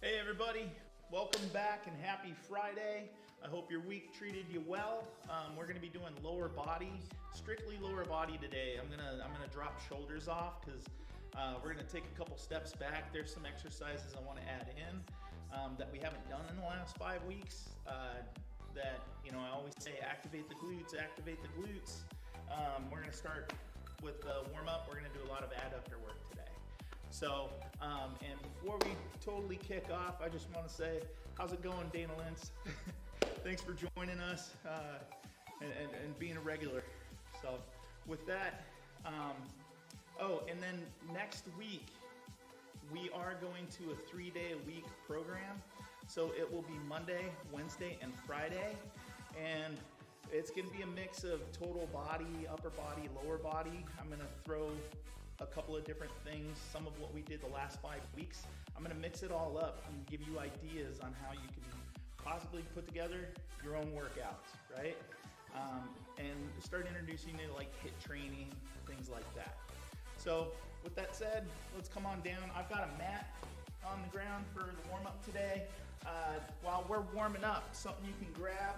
Hey everybody, welcome back and happy Friday. I hope your week treated you well. We're gonna be doing lower body, strictly lower body today. I'm gonna drop shoulders off because we're gonna take a couple steps back. There's some exercises I wanna add in that we haven't done in the last 5 weeks that, I always say activate the glutes, activate the glutes. We're gonna start with the warm up. We're gonna do a lot of adductor work today. So, and before we totally kick off, I just want to say, how's it going, Dana Lentz? Thanks for joining us and being a regular. So, with that, and then next week, we are going to a 3-day-a-week program. So it will be Monday, Wednesday, and Friday. And it's going to be a mix of total body, upper body, lower body. I'm going to throw a couple of different things, some of what we did the last 5 weeks. I'm going to mix it all up and give you ideas on how you can possibly put together your own workouts, right? And start introducing you to like HIIT training, things like that. So with that said, let's come on down. I've got a mat on the ground for the warm up today. While we're warming up, something you can grab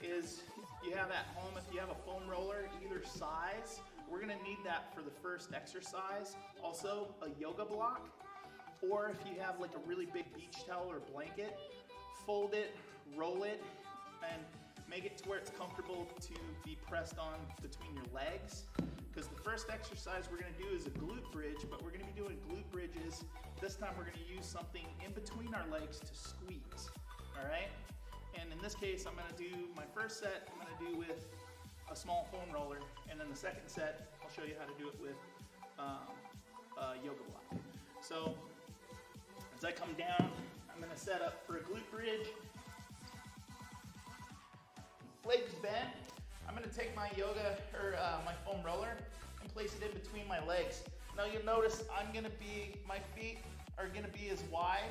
is you have at home, if you have a foam roller, either size. We're gonna need that for the first exercise. Also, a yoga block, or if you have like a really big beach towel or blanket, fold it, roll it, and make it to where it's comfortable to be pressed on between your legs. Because the first exercise we're gonna do is a glute bridge, but we're gonna be doing glute bridges. This time we're gonna use something in between our legs to squeeze, all right? And in this case, I'm gonna do my first set, I'm gonna do with a small foam roller, and then the second set, I'll show you how to do it with a yoga block. So, as I come down, I'm gonna set up for a glute bridge. Legs bent. I'm gonna take my my foam roller and place it in between my legs. Now you'll notice my feet are gonna be as wide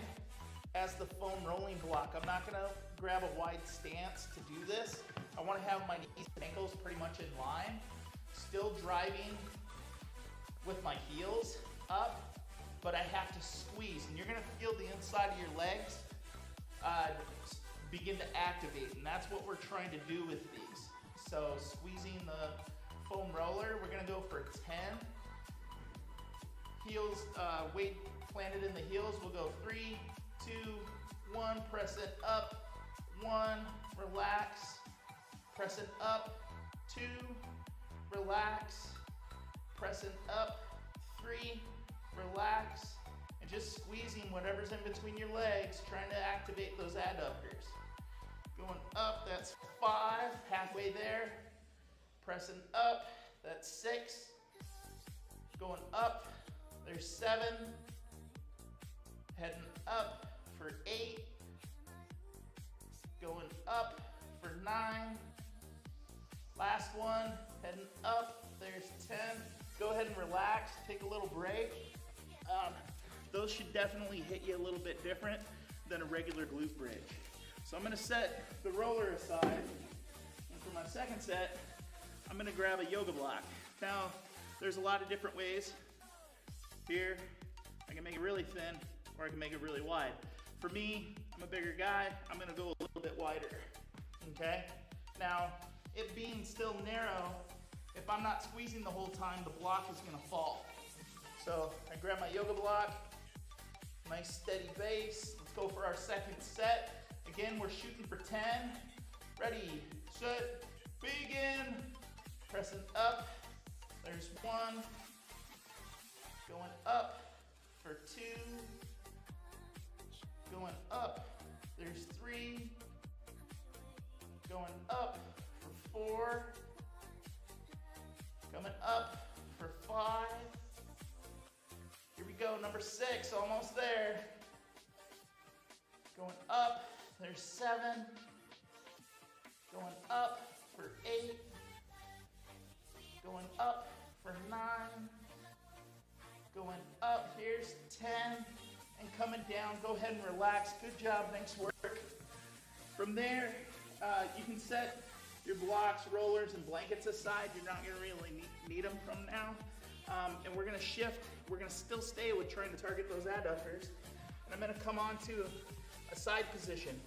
as the foam rolling block. I'm not gonna grab a wide stance to do this. I wanna have my knees and ankles pretty much in line, still driving with my heels up, but I have to squeeze. And you're gonna feel the inside of your legs begin to activate, and that's what we're trying to do with these. So squeezing the foam roller, we're gonna go for 10. Heels, weight planted in the heels, we'll go 3, 2, 1, press it up, 1, relax, press it up, 2, relax, press it up, 3, relax, and just squeezing whatever's in between your legs, trying to activate those adductors. Going up, that's 5, halfway there, pressing up, that's 6, going up, there's 7, heading up for 8, going up for 9, last one, heading up, there's 10. Go ahead and relax, take a little break. Those should definitely hit you a little bit different than a regular glute bridge. So I'm gonna set the roller aside, and for my second set, I'm gonna grab a yoga block. Now, there's a lot of different ways. Here, I can make it really thin, or I can make it really wide. For me, I'm a bigger guy, I'm gonna go a little bit wider, okay? Now, it being still narrow, if I'm not squeezing the whole time, the block is gonna fall. So I grab my yoga block, nice steady base. Let's go for our second set. Again, we're shooting for 10. Ready, set, begin. Pressing up, there's 1. Going up for 2. Going up, there's 3. Going up for 4. Coming up for 5. Here we go, number 6, almost there. Going up, there's 7. Going up for 8. Going up for 9. Going up, here's 10. And coming down, go ahead and relax. Good job, nice work. From there, you can set your blocks, rollers, and blankets aside. You're not gonna really need them from now. And we're gonna shift. We're gonna still stay with trying to target those adductors. I'm gonna come onto a side position.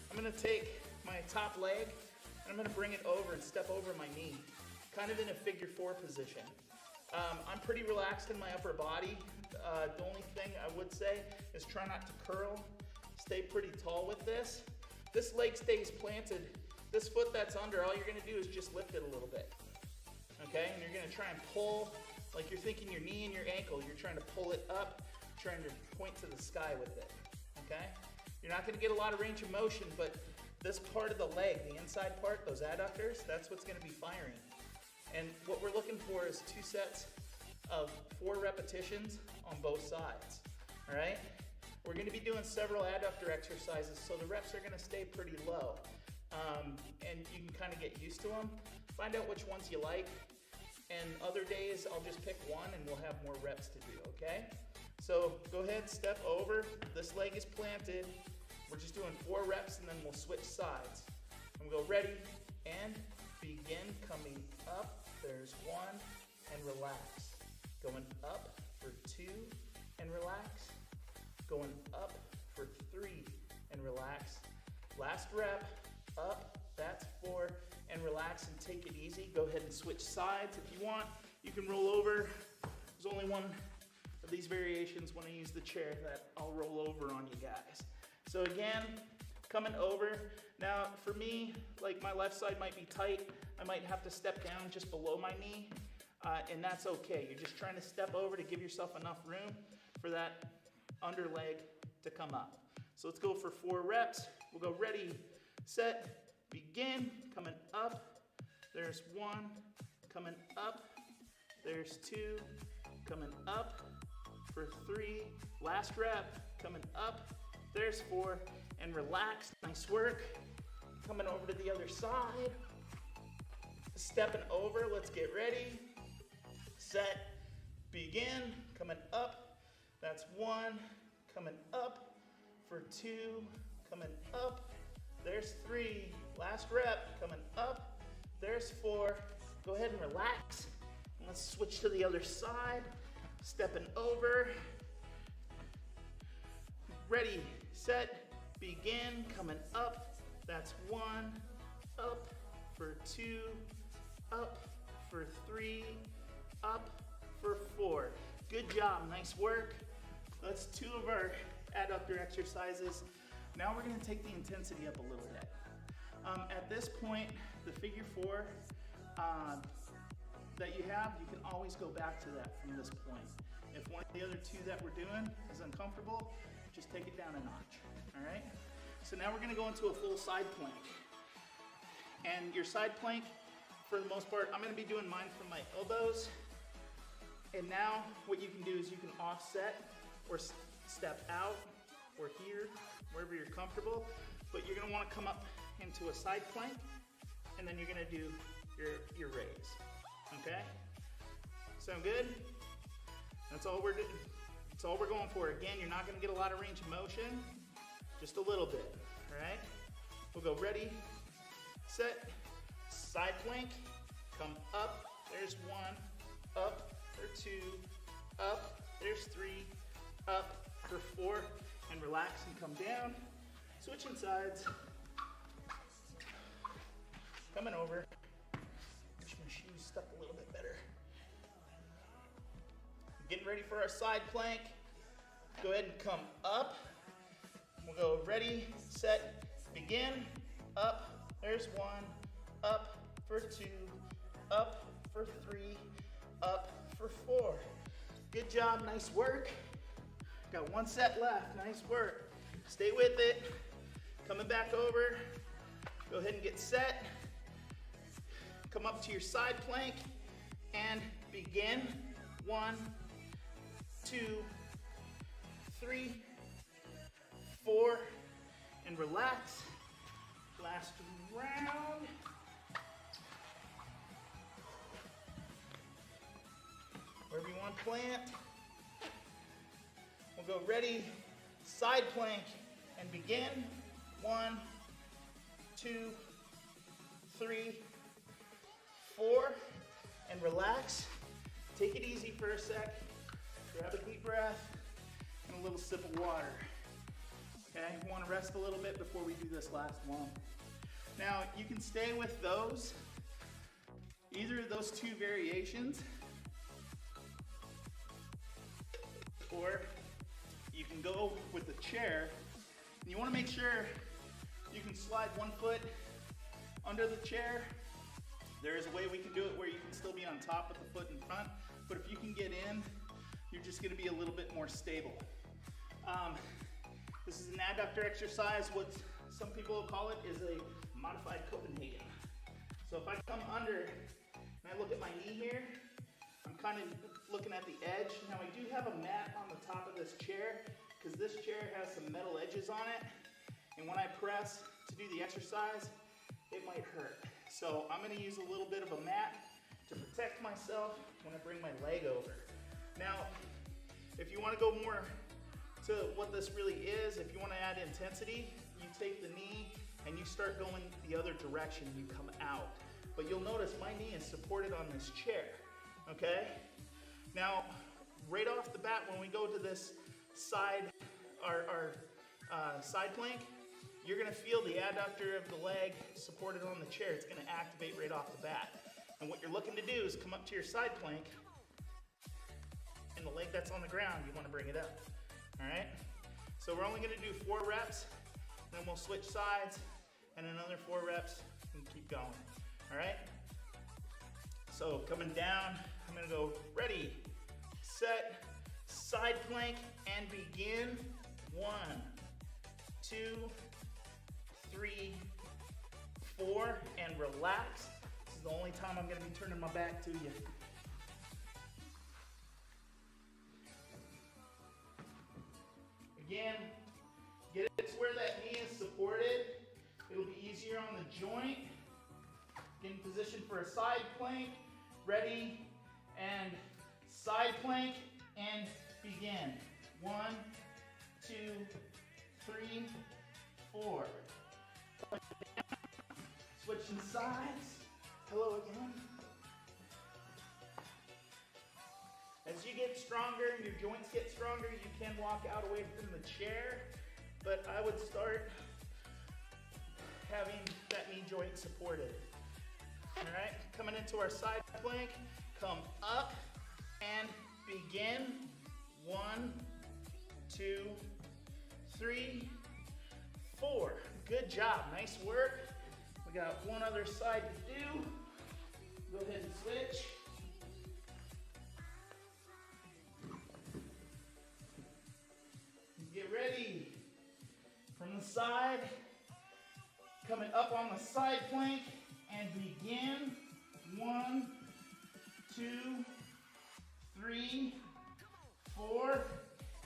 I'm gonna take my top leg and I'm gonna bring it over and step over my knee, kind of in a figure 4 position. I'm pretty relaxed in my upper body. The only thing I would say is try not to curl. Stay pretty tall with this. This leg stays planted. This foot that's under, all you're gonna do is just lift it a little bit. Okay, and you're gonna try and pull, like you're thinking your knee and your ankle, you're trying to pull it up, trying to point to the sky with it, okay? You're not gonna get a lot of range of motion, but this part of the leg, the inside part, those adductors, that's what's gonna be firing. And what we're looking for is 2 sets of 4 repetitions on both sides, all right? We're gonna be doing several adductor exercises, so the reps are gonna stay pretty low. And you can kind of get used to them. Find out which ones you like. And other days, I'll just pick one and we'll have more reps to do, okay? So go ahead, step over. This leg is planted. We're just doing 4 reps and then we'll switch sides. And we'll go ready and begin. Coming up, there's 1 and relax. Going up for 2 and relax. Going up for 3 and relax. Last rep. Up, that's 4, and relax and take it easy. Go ahead and switch sides if you want. You can roll over. There's only one of these variations when I use the chair that I'll roll over on you guys. So again, coming over. Now for me, like my left side might be tight. I might have to step down just below my knee, and that's okay. You're just trying to step over to give yourself enough room for that under leg to come up. So let's go for 4 reps. We'll go ready, set, begin, coming up, there's 1, coming up, there's 2, coming up, for 3, last rep, coming up, there's 4, and relax, nice work. Coming over to the other side, stepping over, let's get ready, set, begin, coming up, that's 1, coming up, for 2, coming up, there's 3, last rep, coming up, there's 4, go ahead and relax. And let's switch to the other side, stepping over, ready, set, begin, coming up, that's 1, up, for 2, up, for 3, up, for 4. Good job, nice work. That's 2 of our adductor exercises. Now we're gonna take the intensity up a little bit. At this point, the figure 4 that you have, you can always go back to that from this point. If one of the other 2 that we're doing is uncomfortable, just take it down a notch, all right? So now we're gonna go into a full side plank. And your side plank, for the most part, I'm gonna be doing mine from my elbows. And now what you can do is you can offset or step out or here, wherever you're comfortable, but you're gonna wanna come up into a side plank, and then you're gonna do your raise, okay? Sound good? That's all we're doing. That's all we're going for. Again, you're not gonna get a lot of range of motion, just a little bit, all right? We'll go ready, set, side plank, come up, there's 1, up, there's 2, up, there's 3, up, for 4, and relax and come down. Switching sides. Coming over. Wish my shoes stuck a little bit better. Getting ready for our side plank. Go ahead and come up. We'll go ready, set, begin. Up, there's 1, up for 2, up for 3, up for 4. Good job, nice work. Got 1 set left, nice work. Stay with it. Coming back over. Go ahead and get set. Come up to your side plank and begin. 1, 2, 3, 4, and relax. Last round. Wherever you want to plant. We'll go ready, side plank, and begin. 1, 2, 3, 4, and relax. Take it easy for a sec. Grab a deep breath and a little sip of water. Okay, we want to rest a little bit before we do this last one. Now, you can stay with either of those two variations, or you can go with the chair. And you want to make sure you can slide one foot under the chair. There is a way we can do it where you can still be on top with the foot in front, but if you can get in, you're just going to be a little bit more stable. This is an adductor exercise. What some people call it is a modified Copenhagen. So if I come under and I look at my knee here, I'm kind of looking at the edge. Now I do have a mat on the top of this chair because this chair has some metal edges on it. And when I press to do the exercise, it might hurt. So I'm going to use a little bit of a mat to protect myself when I bring my leg over. Now, if you want to go more to what this really is, if you want to add intensity, you take the knee and you start going the other direction, you come out. But you'll notice my knee is supported on this chair, okay? Now, right off the bat, when we go to this side, our side plank, you're gonna feel the adductor of the leg supported on the chair. It's gonna activate right off the bat. And what you're looking to do is come up to your side plank, and the leg that's on the ground, you wanna bring it up, all right? So we're only gonna do 4 reps, then we'll switch sides, and another 4 reps, and keep going, all right? So coming down, I'm gonna go ready, set, side plank, and begin. 1, 2, 3, 4, and relax. This is the only time I'm gonna be turning my back to you. Again, get it to where that knee is supported. It'll be easier on the joint. Get in position for a side plank. Ready, and side plank, and begin. 1, 2, 3, 4. Switching sides. Hello again. As you get stronger, your joints get stronger, you can walk out away from the chair, but I would start having that knee joint supported. All right, coming into our side plank, come up and begin. 1, 2, 3, 4. Good job, nice work. We got one other side to do. Go ahead and switch. Get ready. From the side, coming up on the side plank, and begin. 1, 2, 3, 4,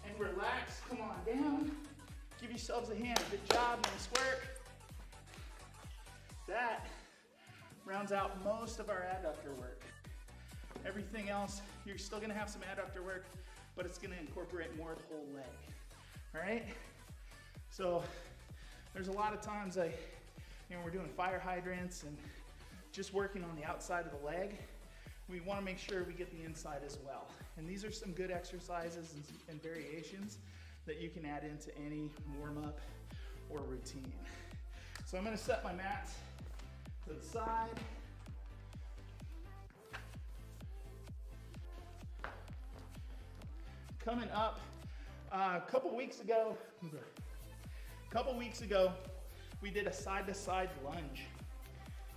and relax. Come on down. Give yourselves a hand. Good job, nice work. That rounds out most of our adductor work. Everything else, you're still gonna have some adductor work, but it's gonna incorporate more of the whole leg. All right? So there's a lot of times we're doing fire hydrants and just working on the outside of the leg. We want to make sure we get the inside as well. And these are some good exercises and variations that you can add into any warm-up or routine. So I'm going to set my mats to the side. Coming up, a couple weeks ago, we did a side-to-side lunge.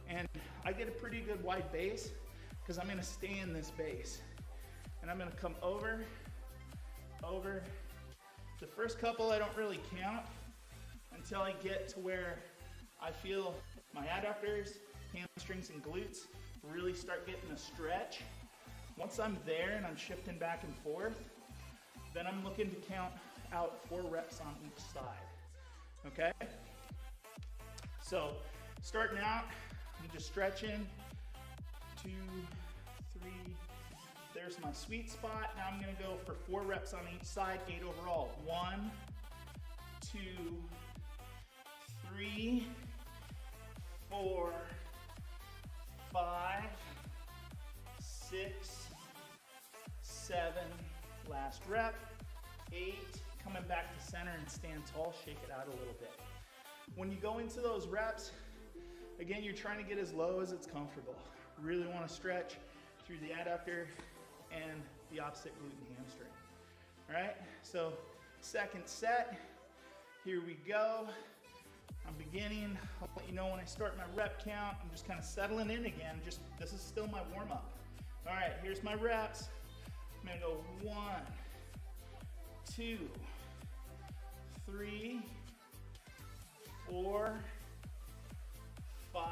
And I get a pretty good wide base because I'm gonna stay in this base. And I'm gonna come over. The first couple I don't really count until I get to where I feel my adductors, hamstrings, and glutes really start getting a stretch. Once I'm there and I'm shifting back and forth, then I'm looking to count out 4 reps on each side, okay? So, starting out, I'm just stretching, 2, 3, there's my sweet spot. Now I'm gonna go for 4 reps on each side, 8 overall. 1, 2, 3, 4, 5, 6, 7, last rep, 8, coming back to center and stand tall, shake it out a little bit. When you go into those reps, again, you're trying to get as low as it's comfortable. Really want to stretch through the adductor and the opposite glute and hamstring. All right, so second set, here we go. I'm beginning, I'll let you know when I start my rep count. I'm just kind of settling in again. This is still my warm up. All right, here's my reps. I'm gonna go 1, 2, 3, 4, 5,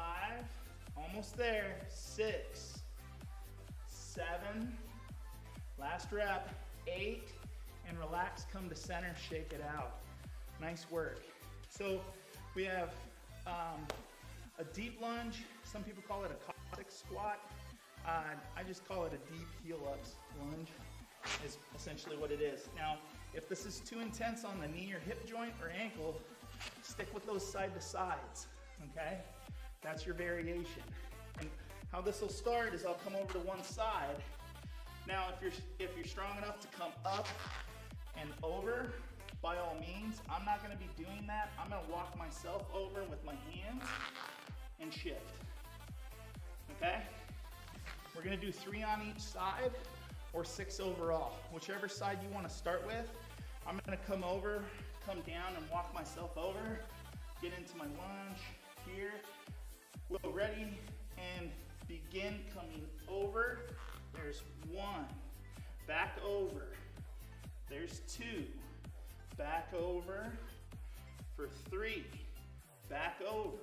almost there, 6, 7, last rep, 8, and relax, come to center, shake it out. Nice work. So we have a deep lunge. Some people call it a Goblet Squat. I just call it a deep heel ups lunge, is essentially what it is. Now, if this is too intense on the knee or hip joint or ankle, stick with those side to sides, okay? That's your variation. And how this will start is I'll come over to one side. Now, if you're strong enough to come up and over, by all means, I'm not gonna be doing that. I'm gonna walk myself over with my hands and shift, okay? We're gonna do 3 on each side or 6 overall. Whichever side you wanna start with. I'm gonna come over, come down and walk myself over, get into my lunge here. We'll ready and begin coming over. There's 1, back over. There's 2, back over. For 3, back over.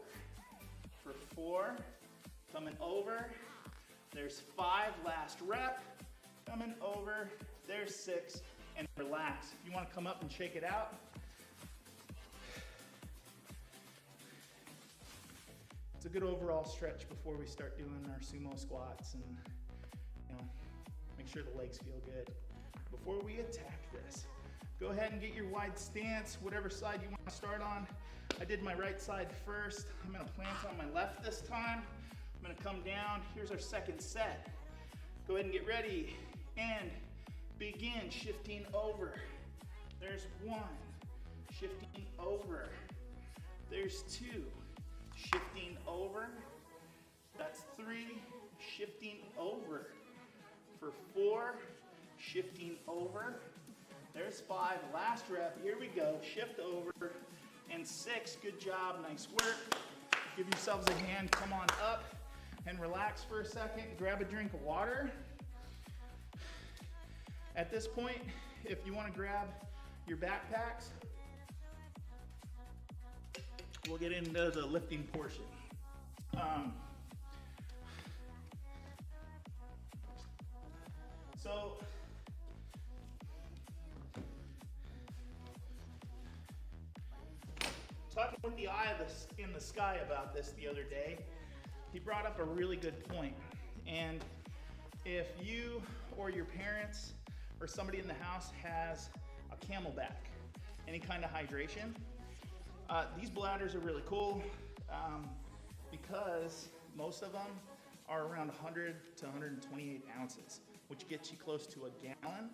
For 4, coming over. There's 5, last rep, coming over. There's 6, and relax. If you want to come up and shake it out, it's a good overall stretch before we start doing our sumo squats, and make sure the legs feel good. Before we attack this, go ahead and get your wide stance, whatever side you want to start on. I did my right side first. I'm gonna plant on my left this time. I'm gonna come down. Here's our second set. Go ahead and get ready and begin shifting over. There's 1, shifting over. There's 2, shifting over. That's 3, shifting over. For 4, shifting over. There's 5, last rep. Here we go, shift over. And 6, good job, nice work. Give yourselves a hand, come on up and relax for a second. Grab a drink of water. At this point, if you want to grab your backpacks, we'll get into the lifting portion. So talking with the eye in the sky about this the other day, he brought up a really good point. And if you or your parents or somebody in the house has a Camelback, any kind of hydration, these bladders are really cool because most of them are around 100 to 128 ounces, which gets you close to a gallon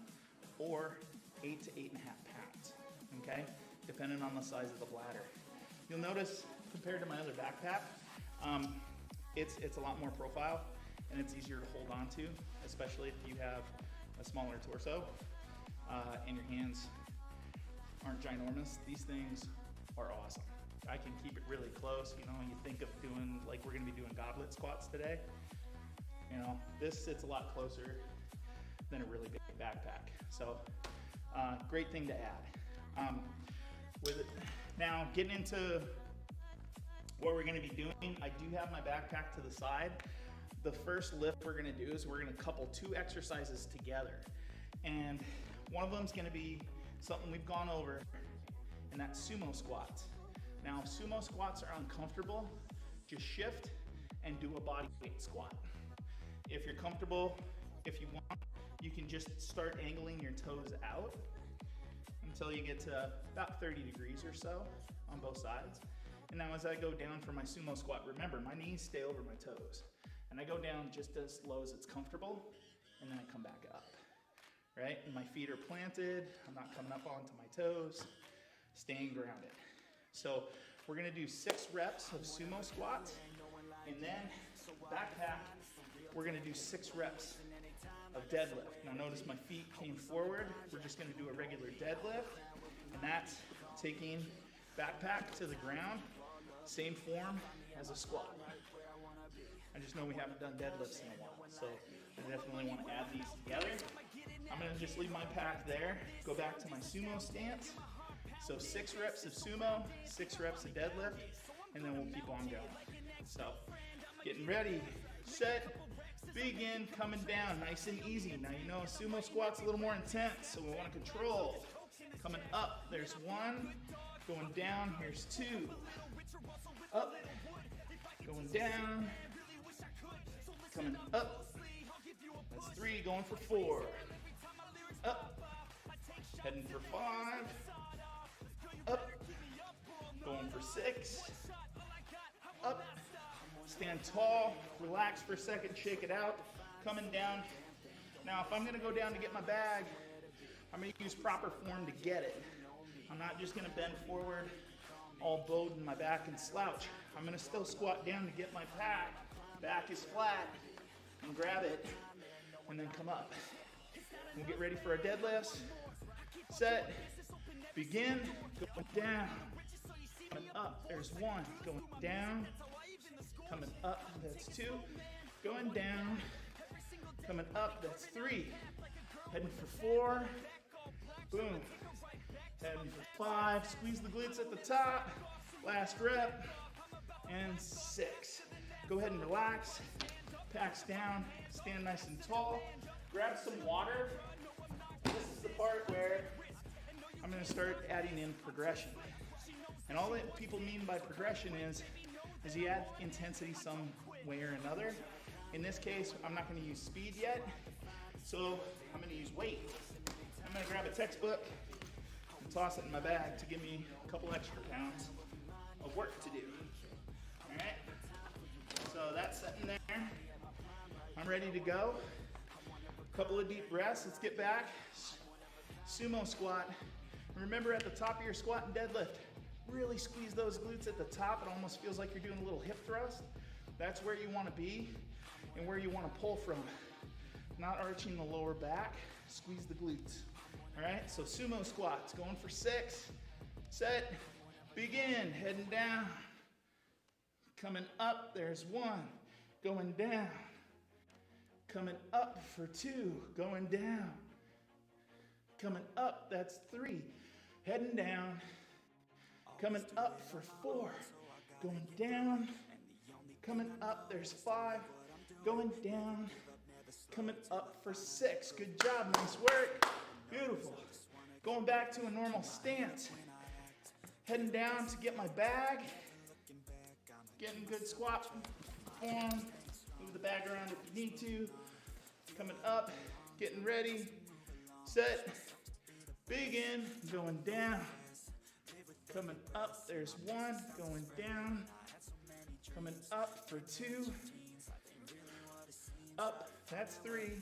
or 8 to 8.5 pounds, okay? Depending on the size of the bladder. You'll notice compared to my other backpack, it's a lot more profile and it's easier to hold on to, especially if you have a smaller torso and your hands aren't ginormous. These things are awesome. I can keep it really close. You think of doing, like we're gonna be doing goblet squats today. This sits a lot closer than a really big backpack. So great thing to add. With it, now getting into what we're gonna be doing, I do have my backpack to the side. The first lift we're gonna do is we're gonna couple 2 exercises together. And one of them is gonna be something we've gone over, and that's sumo squats. Now, if sumo squats are uncomfortable, just shift and do a body weight squat. If you're comfortable, if you want, you can just start angling your toes out until you get to about 30 degrees or so on both sides. And now as I go down for my sumo squat, remember my knees stay over my toes. And I go down just as low as it's comfortable, and then I come back up. right? And my feet are planted. I'm not coming up onto my toes, staying grounded. So we're gonna do 6 reps of sumo squats, and then backpack, we're gonna do 6 reps of deadlift. Now notice my feet came forward. We're just gonna do a regular deadlift, and that's taking backpack to the ground, same form as a squat. I just know we haven't done deadlifts in a while, so I definitely want to add these together. I'm going to just leave my pack there, go back to my sumo stance. So 6 reps of sumo, 6 reps of deadlift, and then we'll keep on going. So getting ready, set, begin, coming down, nice and easy. Now you know sumo squat's a little more intense, so we want to control. Coming up, there's 1, going down, here's 2, up, going down, coming up, that's 3, going for 4, up, heading for 5, up, going for 6, up, stand tall, relax for a second, shake it out, coming down. Now if I'm gonna go down to get my bag, I'm gonna use proper form to get it. I'm not just gonna bend forward, all bowed in my back and slouch. I'm gonna still squat down to get my pack. Back is flat, and grab it, and then come up. We'll get ready for our deadlifts. Set, begin, going down, coming up, there's 1, going down, coming up, that's 2, going down, coming up, that's 3, heading for 4, boom, heading for 5, squeeze the glutes at the top, last rep, and 6. Go ahead and relax, packs down, stand nice and tall, grab some water. This is the part where I'm gonna start adding in progression. And all that people mean by progression is you add intensity some way or another. In this case, I'm not gonna use speed yet, so I'm gonna use weight. I'm gonna grab a textbook and toss it in my bag to give me a couple extra pounds of work to do. All right? So that's sitting there. I'm ready to go. Couple of deep breaths. Let's get back. Sumo squat. Remember at the top of your squat and deadlift, really squeeze those glutes at the top. It almost feels like you're doing a little hip thrust. That's where you want to be and where you want to pull from. Not arching the lower back. Squeeze the glutes. All right, so sumo squats. Going for 6. Set. Begin. Heading down. Coming up, there's 1, going down. Coming up for 2, going down. Coming up, that's 3, heading down. Coming up for 4, going down. Coming up, there's 5, going down. Coming up for 6, good job, nice work, beautiful. Going back to a normal stance. Heading down to get my bag. Getting good squat form. Move the bag around if you need to. Coming up, getting ready. Set, begin, going down. Coming up, there's 1, going down. Coming up for 2. Up, that's 3.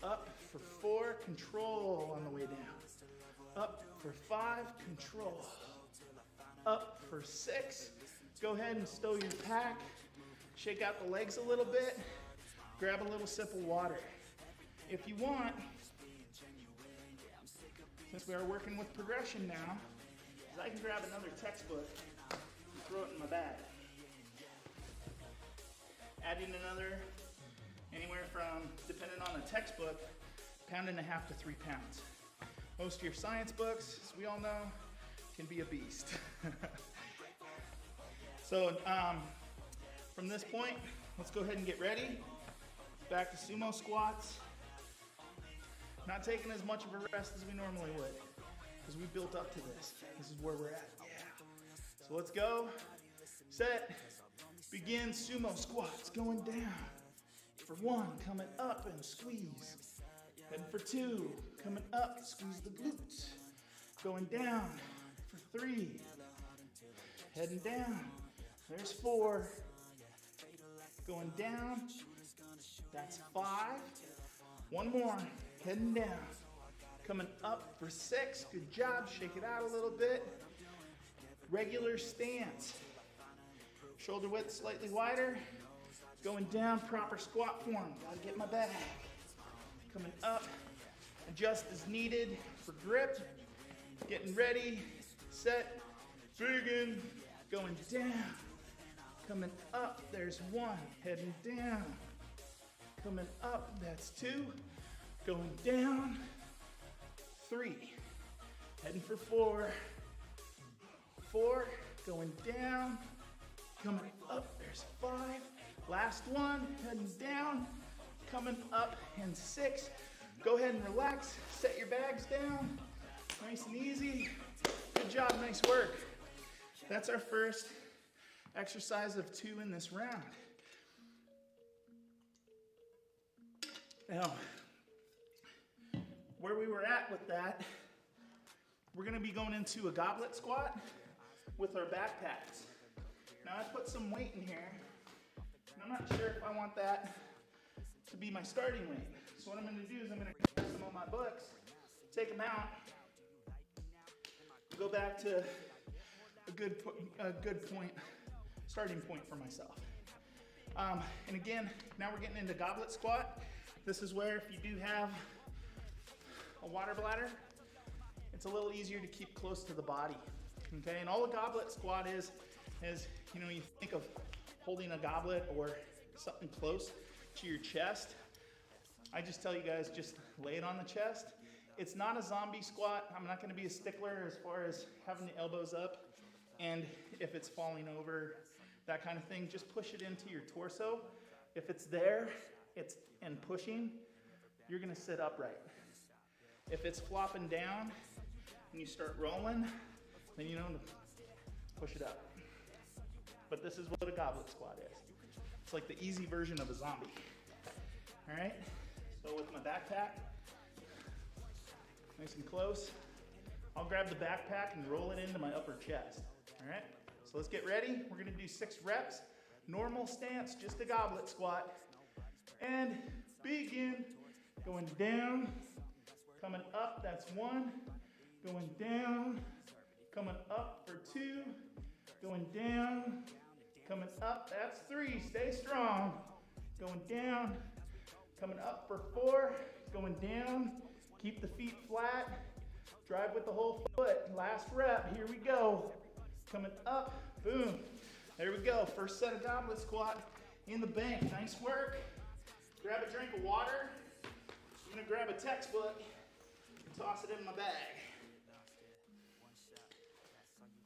Up for 4, control on the way down. Up for 5, control. Up for 6, go ahead and stow your pack, shake out the legs a little bit, grab a little sip of water. If you want, since we are working with progression now, I can grab another textbook and throw it in my bag. Adding another, anywhere from, depending on the textbook, 1.5 pounds to 3 pounds. Most of your science books, as we all know, can be a beast. So from this point, let's go ahead and get ready. Back to sumo squats. Not taking as much of a rest as we normally would, because we built up to this. This is where we're at, yeah. So let's go, set, begin sumo squats, going down. For 1, coming up and squeeze. Heading for 2, coming up, squeeze the glutes. Going down. For 3, heading down, there's 4, going down, that's 5, One more, heading down. Coming up for 6, good job, shake it out a little bit. Regular stance. Shoulder width slightly wider. Going down, proper squat form. Gotta get my back. Coming up, adjust as needed for grip. Getting ready, set, begin. Going down, coming up, there's 1, heading down. Coming up, that's 2, going down, 3, heading for 4, 4, going down, coming up, there's 5, last one, heading down, coming up, and 6. Go ahead and relax, set your bags down, nice and easy. Good job, nice work. That's our first exercise of 2 in this round. Now, where we were at with that, we're gonna be going into a goblet squat with our backpacks. Now I put some weight in here, and I'm not sure if I want that to be my starting weight. So what I'm gonna do is I'm gonna grab some of my books, take them out, go back to a good point, starting point for myself. And again, now we're getting into goblet squat. This is where if you do have a water bladder, it's a little easier to keep close to the body, okay? And all a goblet squat is, you know, you think of holding a goblet or something close to your chest. I just tell you guys, just lay it on the chest. It's not a zombie squat. I'm not gonna be a stickler as far as having the elbows up, and if it's falling over, that kind of thing, just push it into your torso. If it's there, and pushing, you're gonna sit upright. If it's flopping down and you start rolling, then you know to push it up. But this is what a goblet squat is. It's like the easy version of a zombie. All right, so with my backpack, nice and close, I'll grab the backpack and roll it into my upper chest. All right, so let's get ready. We're gonna do 6 reps. Normal stance, just a goblet squat. And begin. Going down, coming up, that's 1. Going down, coming up for 2. Going down, coming up, that's 3. Stay strong. Going down, coming up for 4. Going down, keep the feet flat. Drive with the whole foot. Last rep, here we go. Coming up, boom. There we go, first set of goblet squat in the bank. Nice work. Grab a drink of water. I'm gonna grab a textbook and toss it in my bag,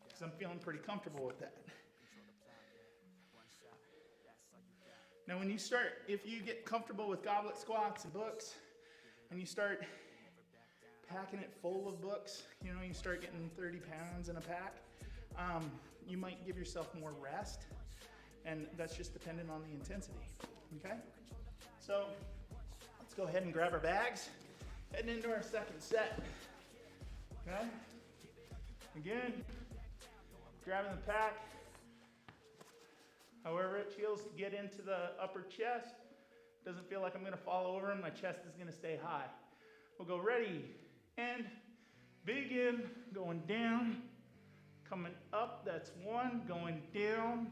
because I'm feeling pretty comfortable with that. Now when you start, if you get comfortable with goblet squats and books, and you start packing it full of books, you know, you start getting 30 pounds in a pack, you might give yourself more rest, and that's just dependent on the intensity, okay? So let's go ahead and grab our bags, heading into our second set, okay? Again, grabbing the pack, however it feels to get into the upper chest. Doesn't feel like I'm gonna fall over and my chest is gonna stay high. We'll go ready, and begin. Going down, coming up, that's 1, going down,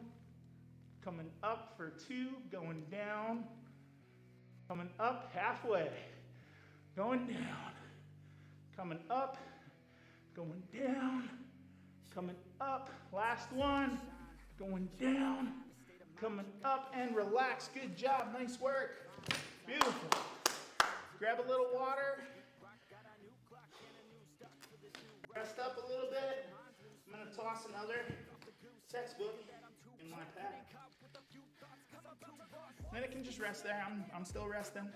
coming up for 2, going down, coming up halfway, going down, coming up, going down, coming up, last one, going down, coming up, and relax. Good job, nice work. Beautiful. Grab a little water. Rest up a little bit. I'm gonna toss another textbook in my pack. Then it can just rest there. I'm still resting,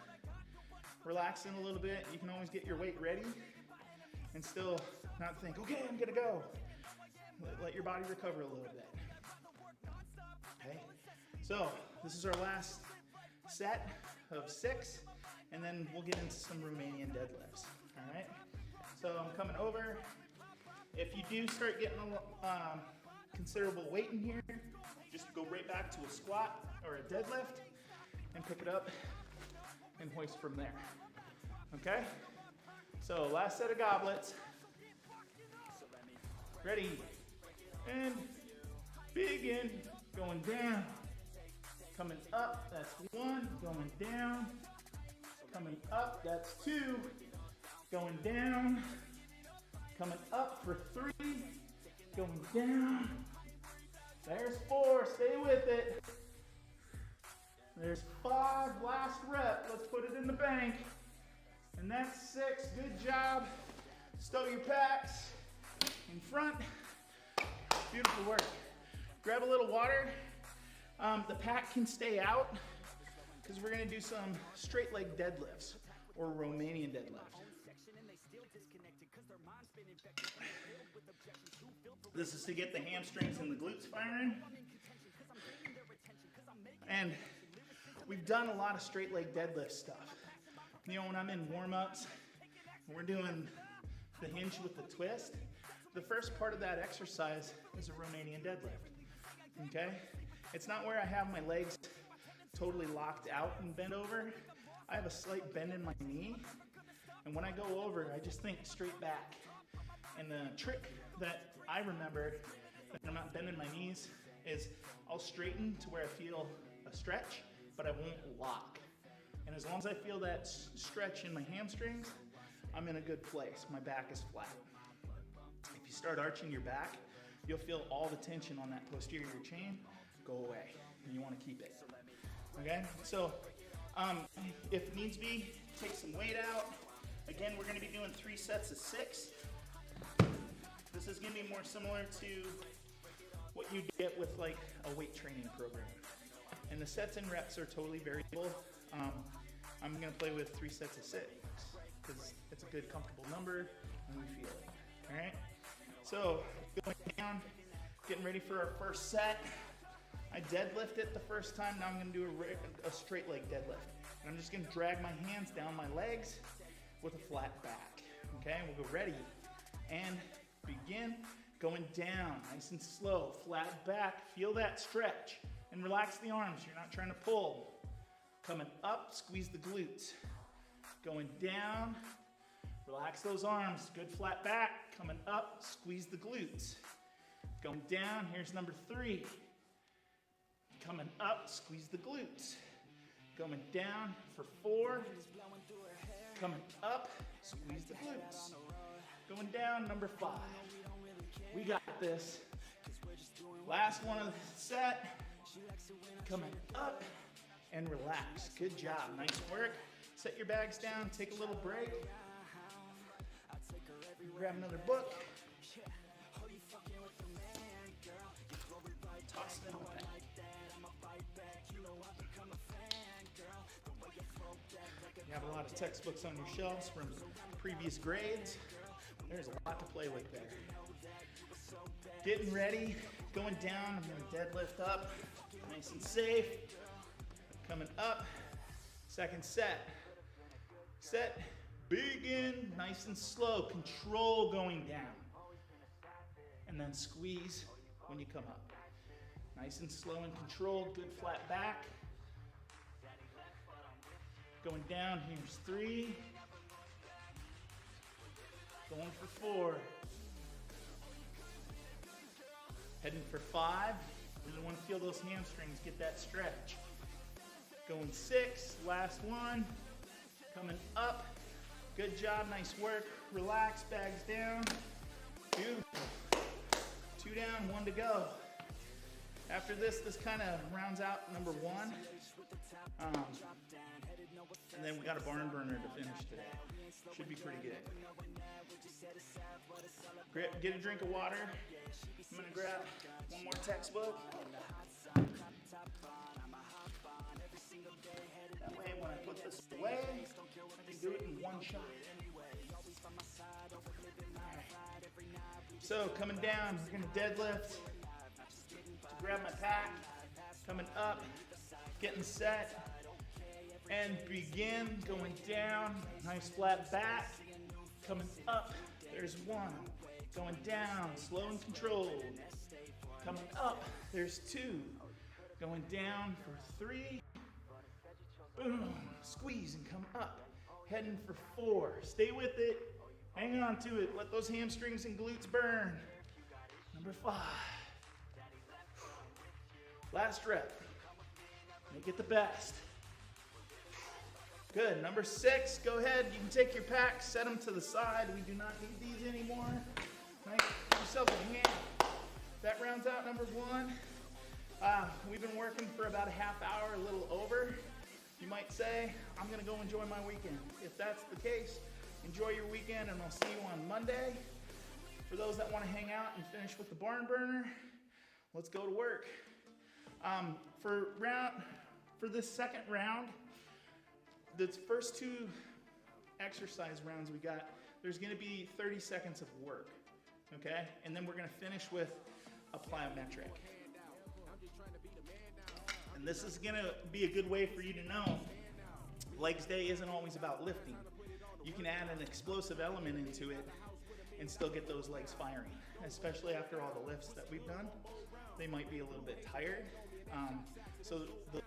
relaxing a little bit. You can always get your weight ready and still not think, okay, I'm gonna go. Let your body recover a little bit. Okay, so this is our last set of 6, and then we'll get into some Romanian deadlifts, all right? So I'm coming over. If you do start getting a considerable weight in here, just go right back to a squat or a deadlift and pick it up and hoist from there. Okay? So last set of goblets. Ready, and begin. Going down, coming up, that's 1, going down, coming up, that's 2, going down, coming up for 3, going down, there's 4, stay with it, there's 5, last rep, let's put it in the bank, and that's 6, good job, stow your packs in front, beautiful work. Grab a little water. The pack can stay out because we're gonna do some straight leg deadlifts or Romanian deadlift. This is to get the hamstrings and the glutes firing. And we've done a lot of straight leg deadlift stuff. You know, when I'm in warm-ups, we're doing the hinge with the twist. The first part of that exercise is a Romanian deadlift. Okay? It's not where I have my legs totally locked out and bent over. I have a slight bend in my knee. And when I go over, I just think straight back. And the trick that I remember that I'm not bending my knees is I'll straighten to where I feel a stretch, but I won't lock. And as long as I feel that stretch in my hamstrings, I'm in a good place. My back is flat. If you start arching your back, you'll feel all the tension on that posterior chain go away, and you want to keep it. Okay, so if needs be, take some weight out. Again, we're going to be doing 3 sets of 6. This is going to be more similar to what you get with like a weight training program. And the sets and reps are totally variable. I'm going to play with 3 sets of 6 because it's a good, comfortable number, and we feel it. All right. So going down, getting ready for our first set. I deadlift it the first time. Now I'm going to do a straight leg deadlift. And I'm just going to drag my hands down my legs with a flat back. Okay, we'll go ready and begin. Going down, nice and slow, flat back. Feel that stretch and relax the arms. You're not trying to pull. Coming up, squeeze the glutes. Going down, relax those arms. Good flat back. Coming up, squeeze the glutes. Going down, here's number 3. Coming up, squeeze the glutes. Going down for 4. Coming up, squeeze the glutes. Going down, number 5. We got this. Last one of the set. Coming up and relax. Good job, nice work. Set your bags down, take a little break. Grab another book. Toss it in the bag. You have a lot of textbooks on your shelves from previous grades. There's a lot to play with there. Getting ready, going down. I'm going to deadlift up, nice and safe. Coming up, second set. Set, begin, nice and slow. Control going down. And then squeeze when you come up. Nice and slow and controlled, good flat back. Going down, here's 3. Going for 4. Heading for 5. Really want to feel those hamstrings, get that stretch. Going 6, last one. Coming up. Good job, nice work. Relax, bags down. Beautiful. 2 down, 1 to go. After this kind of rounds out number 1. And then we got a barn burner to finish today. Should be pretty good. Get a drink of water. I'm gonna grab one more textbook. That way when I put this away, I can do it in one shot. Right. So coming down, we're gonna deadlift. Grab my pack, coming up, getting set, and begin going down. Nice flat back, coming up. There's 1, going down, slow and controlled. Coming up, there's 2, going down for 3. Boom, squeeze and come up. Heading for 4. Stay with it. Hang on to it. Let those hamstrings and glutes burn. Number 5. Last rep. Make it the best. Good. Number 6. Go ahead. You can take your packs, set them to the side. We do not need these anymore. Nice. Give yourself a hand. That rounds out number 1. We've been working for about a half hour, a little over. You might say, I'm going to go enjoy my weekend. If that's the case, enjoy your weekend, and I'll see you on Monday. For those that want to hang out and finish with the barn burner, let's go to work. For this second round, the first 2 exercise rounds we got, there's going to be 30 seconds of work, okay? And then we're going to finish with a plyometric. And this is going to be a good way for you to know legs day isn't always about lifting. You can add an explosive element into it and still get those legs firing, especially after all the lifts that we've done. They might be a little bit tired. So the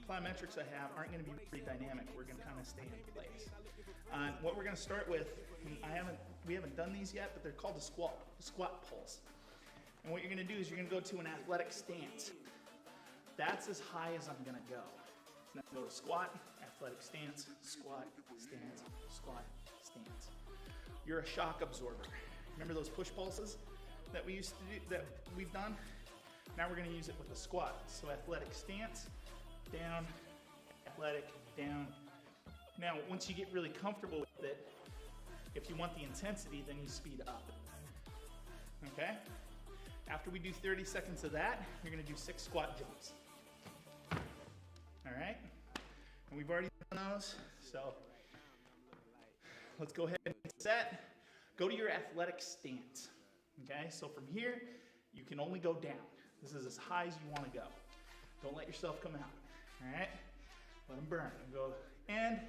plyometrics I have aren't going to be pretty dynamic. We're going to kind of stay in place. What we're going to start with, we haven't done these yet, but they're called the squat pulse. And what you're going to do is you're going to go to an athletic stance. That's as high as I'm going to go. Now go to squat, athletic stance, squat, stance, squat, stance. You're a shock absorber. Remember those push pulses that we used to do, that we've done? Now we're going to use it with the squat. So athletic stance, down, athletic, down. Now, once you get really comfortable with it, if you want the intensity, then you speed up. Okay? After we do 30 seconds of that, you're going to do 6 squat jumps. All right? And we've already done those, so let's go ahead and set. Go to your athletic stance. Okay? So from here, you can only go down. This is as high as you want to go. Don't let yourself come out. All right? Let them burn. Go and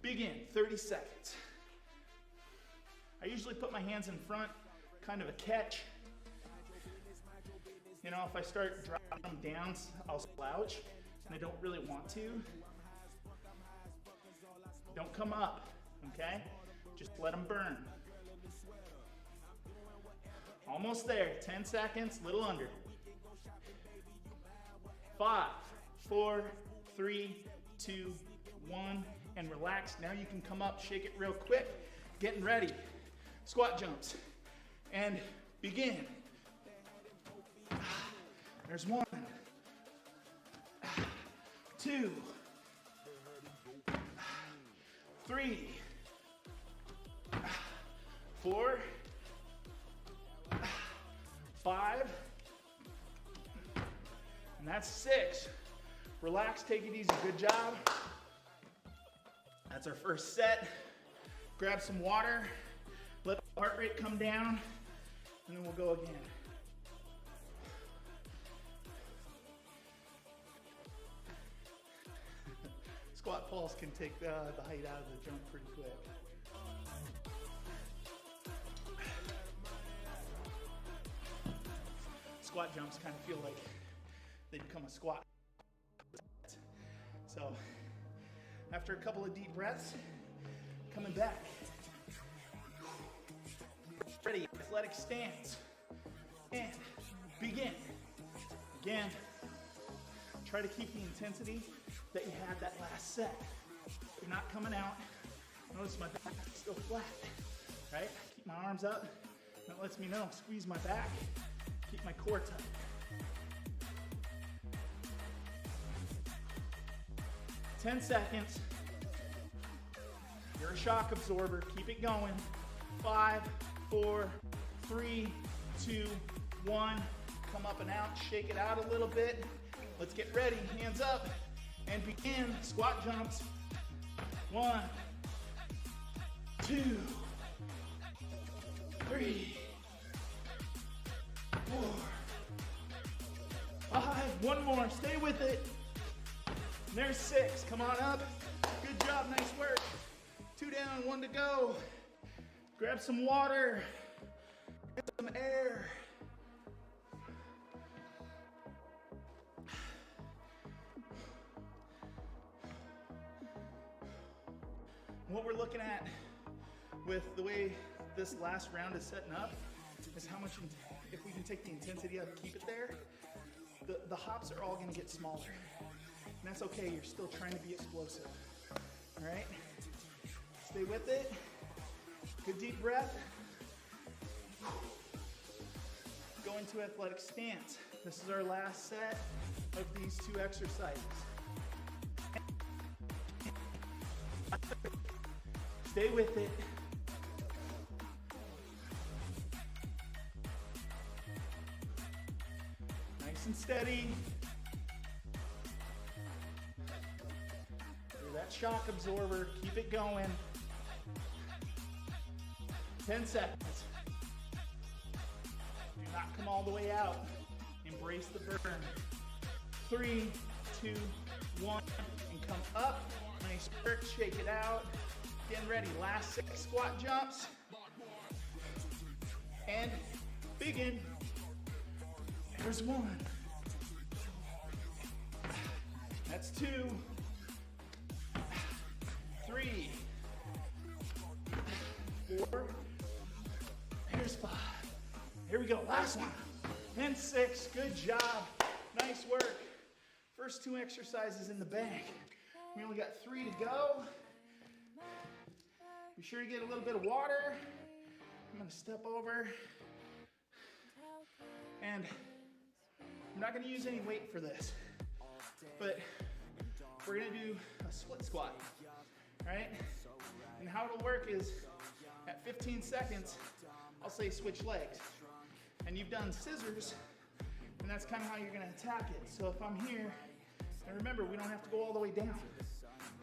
begin. 30 seconds. I usually put my hands in front, kind of a catch. You know, if I start dropping them down, I'll slouch, and I don't really want to. Don't come up, okay? Just let them burn. Almost there. 10 seconds, little under. 5, 4, 3, 2, 1, and relax. Now you can come up, shake it real quick. Getting ready. Squat jumps. And begin. There's 1, 2, 3, 4, 5, and that's 6. Relax, take it easy, good job. That's our first set. Grab some water, let the heart rate come down, and then we'll go again. Squat pulse can take the height out of the jump pretty quick. Squat jumps kind of feel like they become a squat. So after a couple of deep breaths, coming back. Ready, athletic stance. And begin. Again, try to keep the intensity that you had that last set. You're not coming out. Notice my back is still flat, right? Keep my arms up. That lets me know, squeeze my back. Keep my core tight. Ten seconds. You're a shock absorber. Keep it going. 5, 4, 3, 2, 1. Come up and out. Shake it out a little bit. Let's get ready. Hands up. And begin. Squat jumps. 1, 2, 3, 4, 5. One more. Stay with it. And there's 6. Come on up. Good job. Nice work. 2 down. 1 to go. Grab some water. Get some air. What we're looking at with the way this last round is setting up is how much, if we can take the intensity up, keep it there, the hops are all gonna get smaller. And that's okay, you're still trying to be explosive. All right? Stay with it. Good deep breath. Go into athletic stance. This is our last set of these 2 exercises. Stay with it. Nice and steady. Do that shock absorber. Keep it going. 10 seconds. Do not come all the way out. Embrace the burn. 3, 2, 1, and come up. Nice work. Shake it out. Getting ready. Last 6 squat jumps. And begin. There's 1. That's 2. 3. 4. Here's 5. Here we go. Last one. And 6. Good job. Nice work. First 2 exercises in the bag. We only got 3 to go. Be sure to get a little bit of water. I'm going to step over. And I'm not going to use any weight for this. But we're going to do a split squat. Right? And how it'll work is at 15 seconds, I'll say switch legs. And you've done scissors, and that's kind of how you're going to attack it. So if I'm here, and remember, we don't have to go all the way down.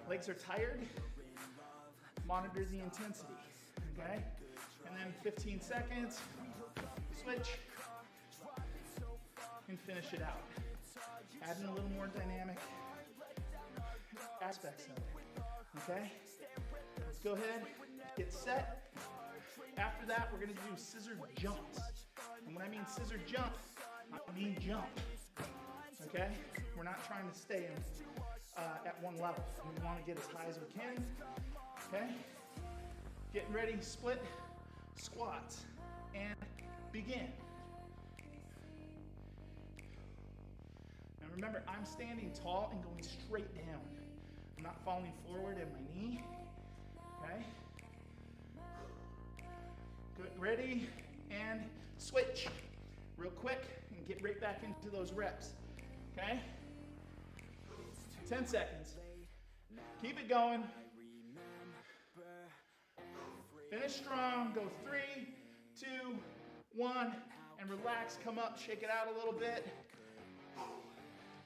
Legs are tired, monitor the intensity, okay? And then 15 seconds, switch, and finish it out. Adding a little more dynamic aspects of it, okay? Let's go ahead, get set. After that, we're gonna do scissor jumps. And when I mean scissor jump, I mean jump, okay? We're not trying to stay at one level. We wanna get as high as we can, okay? Getting ready, split squats, and begin. Now remember, I'm standing tall and going straight down. I'm not falling forward in my knee, okay? Good, ready, and switch. Real quick, and get right back into those reps, okay? 10 seconds. Keep it going. Finish strong, go 3, 2, 1, and relax, come up, shake it out a little bit.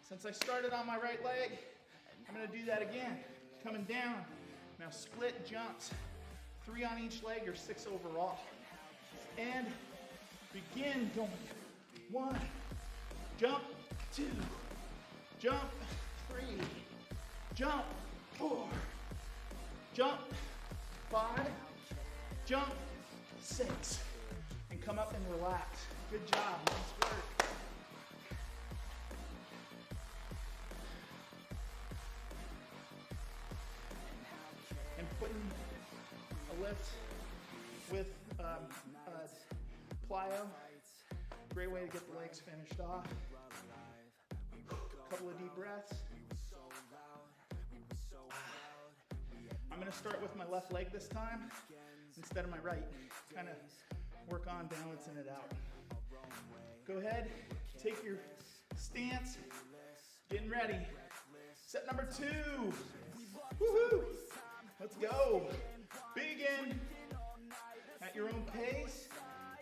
Since I started on my right leg, I'm gonna do that again. Coming down, now split jumps. 3 on each leg or 6 overall. And begin going. 1, jump, 2, jump, 3, jump, 4, jump, 5, jump, 6, and come up and relax. Good job, nice work. And putting a lift with plyo, great way to get the legs finished off. Couple of deep breaths. I'm gonna start with my left leg this time instead of my right. Kind of work on balancing it out. Go ahead, take your stance, getting ready. Set number 2. Woohoo! Let's go. Begin at your own pace.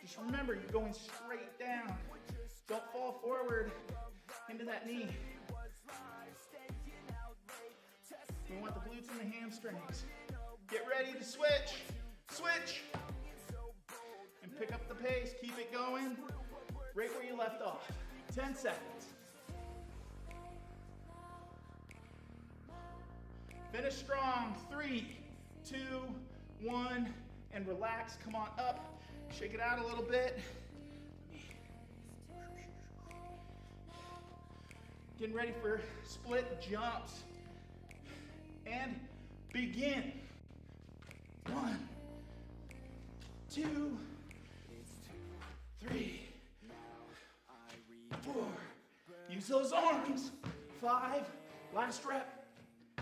Just remember, you're going straight down. Don't fall forward into that knee. We want the glutes and the hamstrings. Get ready to switch. Switch. And pick up the pace. Keep it going. Right where you left off. 10 seconds. Finish strong. 3, 2, 1, and relax. Come on up. Shake it out a little bit. Getting ready for split jumps. And begin. 1, 2, 3, 4. Use those arms. 5, last rep.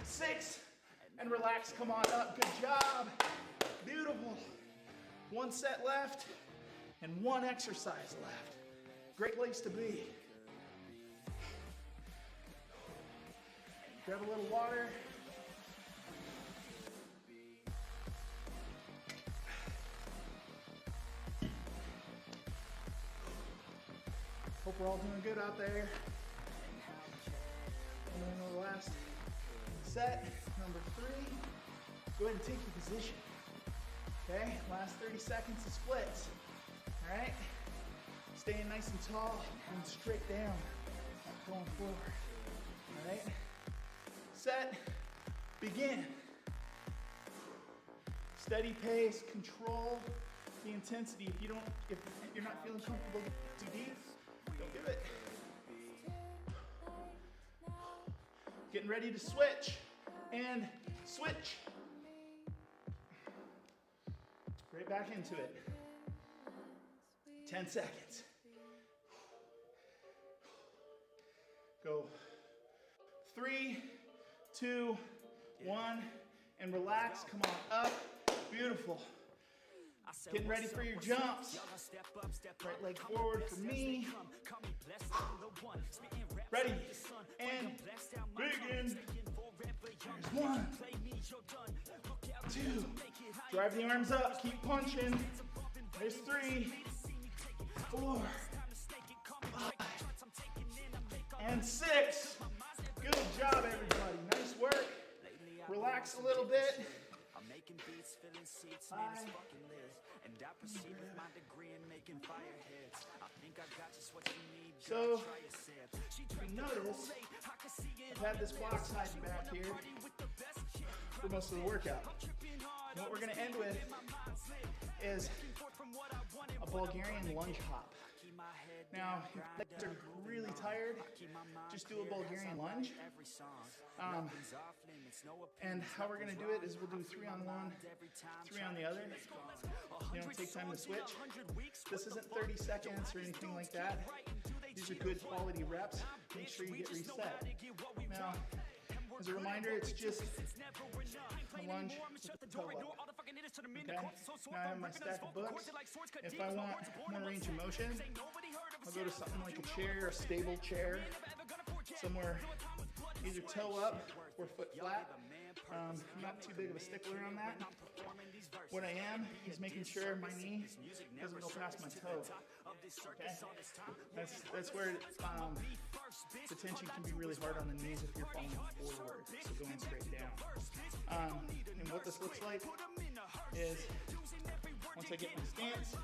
6, and relax. Come on up. Good job. Beautiful. 1 set left and 1 exercise left. Great place to be. Grab a little water. Hope we're all doing good out there. And then the last set, number 3. Go ahead and take your position. Okay, last 30 seconds of splits. All right, staying nice and tall, going straight down, going forward. All right, set, begin. Steady pace, control the intensity. If you're not feeling comfortable too deep, don't do it. Getting ready to switch, and switch. Right back into it. 10 seconds. Go. 3, 2, 1, and relax. Come on up. Beautiful. Getting ready for your jumps. Right leg forward for me. Ready, and begin. There's 1, 2. Drive the arms up, keep punching. There's 3, 4, 5, and 6. Good job, everybody. Nice work. Relax a little bit. So, you notice I've had this box hiding back here for most of the workout. And what we're going to end with is a Bulgarian lunge hop. Now, if your legs are really tired, just do a Bulgarian lunge. And how we're going to do it is we'll do 3 on one, 3 on the other. You don't take time to switch. This isn't 30 seconds or anything like that. These are good quality reps. Make sure you get reset. Now, as a reminder, it's just a lunge with the toe up. Okay? Now I have my stack of books. If I want more range of motion, I'll go to something like a chair, a stable chair, somewhere either toe up or foot flat. I'm not too big of a stickler on that. What I am is making sure my knee doesn't go past my toe. Okay? That's where the tension can be really hard on the knees if you're falling forward, so going straight down. And what this looks like is once I get my stance,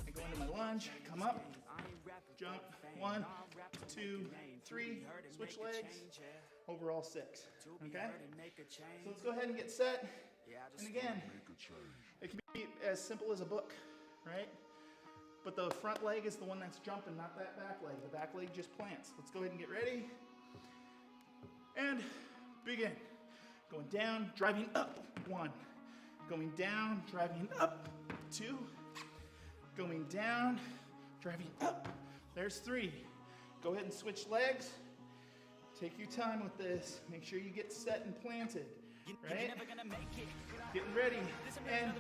I go into my lunge, come up, jump, 1, 2, 3, switch legs, overall 6. Okay? So let's go ahead and get set. And again, it can be as simple as a book, right? But the front leg is the one that's jumping, not that back leg. The back leg just plants. Let's go ahead and get ready. And begin. Going down, driving up. 1. Going down, driving up. 2. Going down, driving up. There's 3. Go ahead and switch legs. Take your time with this. Make sure you get set and planted. Right? Getting ready. And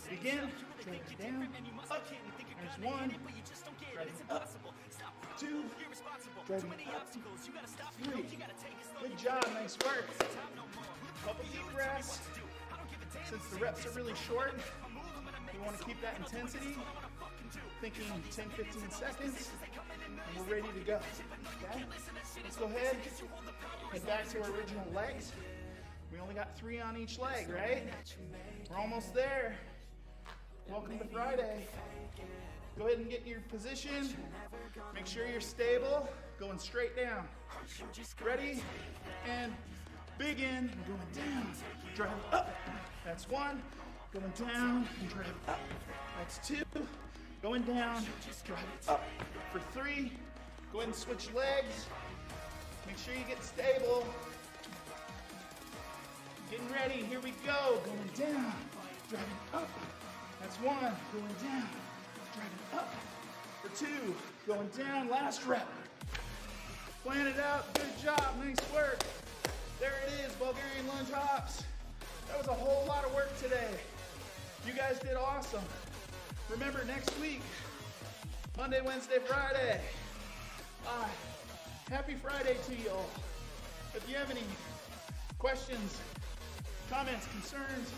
begin. Driving down, up. There's 1. Driving up. 2. Driving up. 3. Good job. Nice work. Couple deep breaths. Since the reps are really short, we want to keep that intensity. Thinking 10, 15 seconds. And we're ready to go. Okay? Let's go ahead. Head back to our original legs. We only got 3 on each leg, right? We're almost there. Welcome to Friday. Go ahead and get in your position. Make sure you're stable. Going straight down. Ready? And begin. Going down. Drive up. That's 1. Going down and drive up. That's 2. Going down. Drive up. For 3. Go ahead and switch legs. Make sure you get stable. Getting ready, here we go. Going down, driving up. That's one, going down, driving up. For two, going down, last rep. Plan it out, good job, nice work. There it is, Bulgarian lunge hops. That was a whole lot of work today. You guys did awesome. Remember, next week, Monday, Wednesday, Friday. Happy Friday to you all. If you have any questions, comments, concerns,